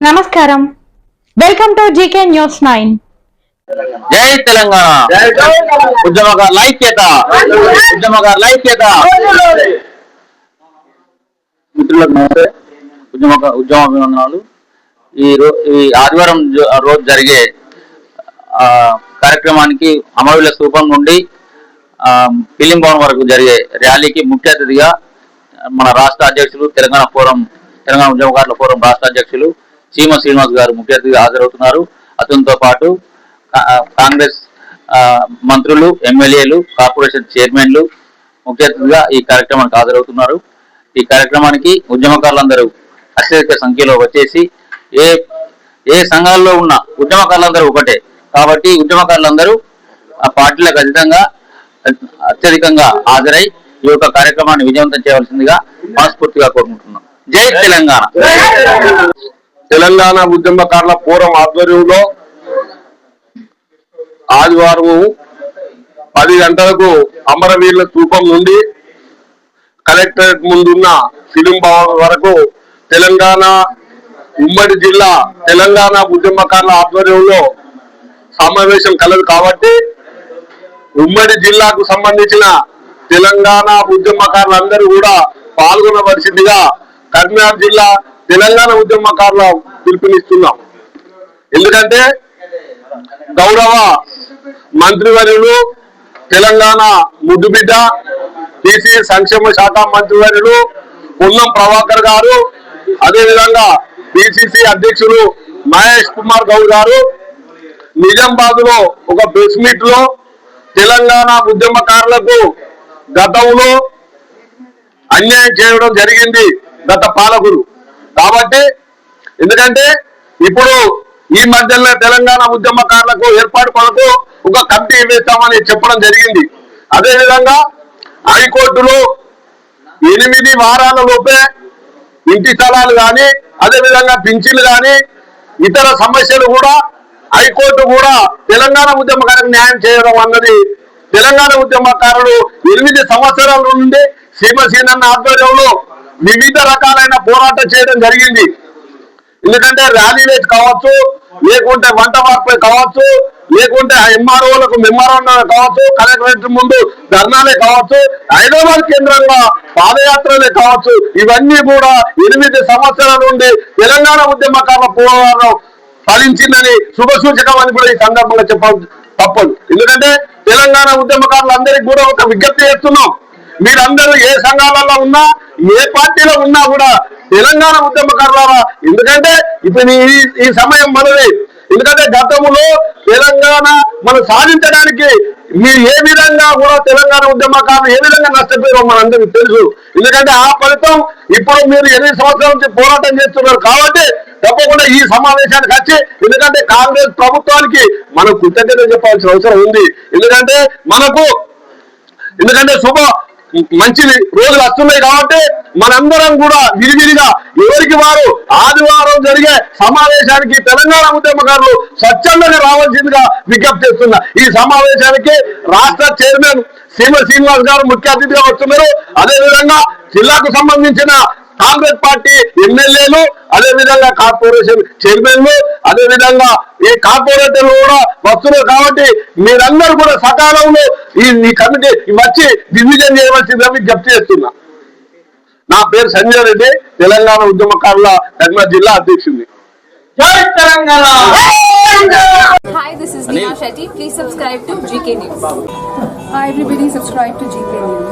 నమస్కారం, welcome to GK news 9. జై తెలంగాణ. ఉద్యమకారుల ఐక్యత, ఉద్యమకారుల ఐక్యత. మిత్రులకు నమస్తే, ఉద్యమ అభినందనాలు. ఈ ఆదివారం రోజు జరిగే కార్యక్రమానికి అమరవీరుల స్థూపం నుండి ఫిలిం భవన్ వరకు జరిగే ర్యాలీకి ముఖ్య అతిథిగా మన రాష్ట్ర అధ్యక్షులు తెలంగాణ ఉద్యమకారుల ఫోరం రాష్ట్ర అధ్యక్షులు చీమ శ్రీనివాస్ గారు ముఖ్య అతిథిగా హాజరవుతున్నారు. అతనితో పాటు కాంగ్రెస్ మంత్రులు, ఎమ్మెల్యేలు, కార్పొరేషన్ చైర్మన్లు ముఖ్య అతిథిగా ఈ కార్యక్రమానికి హాజరవుతున్నారు. ఈ కార్యక్రమానికి ఉద్యమకారులందరూ అత్యధిక సంఖ్యలో వచ్చేసి ఏ సంఘాల్లో ఉన్న ఉద్యమకారులందరూ ఒకటే కాబట్టి ఉద్యమకారులందరూ ఆ పార్టీలకు అత్యధికంగా హాజరై ఈ యొక్క కార్యక్రమాన్ని విజయవంతం చేయవలసిందిగా మనస్ఫూర్తిగా కోరుకుంటున్నాం. జై తెలంగాణ. తెలంగాణ ఉద్యమకారుల ఫోరం ఆధ్వర్యంలో ఆదివారం 10 గంటలకు అమరవీరుల స్థూపం నుండి కలెక్టరేట్ ముందున్న ఫిలిం భవన్ వరకు తెలంగాణ ఉమ్మడి జిల్లా తెలంగాణ ఉద్యమకారుల ఆధ్వర్యంలో సమావేశం కలదు కాబట్టి ఉమ్మడి జిల్లాకు సంబంధించిన తెలంగాణ ఉద్యమకారులందరూ కూడా పాల్గొనవలసిందిగా కరీంనగర్ జిల్లా తెలంగాణ ఉద్యమకారుల పిలుపునిస్తున్నాం. ఎందుకంటే గౌరవ మంత్రివర్యులు, తెలంగాణ ముద్దుబిడ్డ, బీసీ సంక్షేమ శాఖ మంత్రివర్యులు పొన్నం ప్రభాకర్ గారు, అదేవిధంగా పిసిసి అధ్యక్షులు మహేష్ కుమార్ గౌడ్ గారు నిజామాబాద్ లో ఒక ప్రెస్ మీట్ లో తెలంగాణ ఉద్యమకారులకు గతంలో అన్యాయం చేయడం జరిగింది గత పాలకులు. కాబట్టి ఎందుకంటే ఇప్పుడు ఈ మధ్యలో తెలంగాణ ఉద్యమకారులకు ఏర్పాటు కొరకు ఒక కమిటీ వేస్తామని చెప్పడం జరిగింది. అదేవిధంగా హైకోర్టులో 8 వారాల లోపే ఇంటి స్థలాలు కానీ, అదేవిధంగా పింఛన్లు కానీ, ఇతర సమస్యలు కూడా హైకోర్టు కూడా తెలంగాణ ఉద్యమకారులకు న్యాయం చేయడం అన్నది తెలంగాణ ఉద్యమకారులు 8 సంవత్సరాల నుండి సీమసీనన్న ఆధ్వర్యంలో వివిధ రకాలైన పోరాటం చేయడం జరిగింది. ఎందుకంటే ర్యాలీలే కావచ్చు, లేకుంటే వంట మార్పులు కావచ్చు, లేకుంటే ఎంఆర్ఓలకు మెమోరాండం కావచ్చు, కలెక్టరేట్ ముందు ధర్నాలే కావచ్చు, హైదరాబాద్ కేంద్రంగా పాదయాత్రలే కావచ్చు, ఇవన్నీ కూడా 8 సంవత్సరాల నుండి తెలంగాణ ఉద్యమకారుల పోరాటం ఫలించిందని శుభసూచకం అని కూడా ఈ సందర్భంగా చెప్పాలి తప్పదు. ఎందుకంటే తెలంగాణ ఉద్యమకారులందరికీ కూడా ఒక విజ్ఞప్తి చేస్తున్నాం. మీరందరూ ఏ సంఘాలలో ఉన్నా, ఏ పార్టీలో ఉన్నా కూడా తెలంగాణ ఉద్యమకారులారా, ఎందుకంటే ఇప్పుడు ఈ సమయం మనది. ఎందుకంటే గతంలో తెలంగాణ మనం సాధించడానికి మీరు ఏ విధంగా కూడా తెలంగాణ ఉద్యమకారులు ఏ విధంగా నష్టపోయారో మనందరికీ తెలుసు. ఎందుకంటే ఆ ఫలితం ఇప్పుడు మీరు 8 సంవత్సరాల నుంచి పోరాటం చేస్తున్నారు కాబట్టి తప్పకుండా ఈ సమావేశానికి వచ్చి, ఎందుకంటే కాంగ్రెస్ ప్రభుత్వానికి మనం కృతజ్ఞత చెప్పాల్సిన అవసరం ఉంది. ఎందుకంటే మంచి రోజులు వస్తున్నాయి కాబట్టి మనందరం కూడా విరివిరిగా ఎవరికి వారు ఆదివారం జరిగే సమావేశానికి తెలంగాణ ఉద్యమకారులు స్వచ్ఛందంగా రావాల్సిందిగా విజ్ఞప్తి చేస్తున్నా. ఈ సమావేశానికి రాష్ట్ర చైర్మన్ చీమ శ్రీనివాస్ గారు ముఖ్య అతిథిగా వస్తున్నారు. అదేవిధంగా జిల్లాకు సంబంధించిన కాంగ్రెస్ పార్టీ ఎమ్మెల్యేలు, అదేవిధంగా కార్పొరేషన్ చైర్మన్లు, అదేవిధంగా ఈ కార్పొరేటర్లు కూడా వస్తున్నారు. కాబట్టి మీరందరూ కూడా సకాలంలో ఈ కమిటీ వచ్చి డివిజన్ చేయవలసిందిగా విజ్ఞప్తి చేస్తున్నా. నా పేరు సంజయ్ రెడ్డి, తెలంగాణ ఉద్యమకారుల కరీంనగర్ జిల్లా అధ్యక్షుడిని. జై Telangana. Hi, this is Neha Shetty. Please subscribe to GK News. Hi everybody, subscribe to GK News.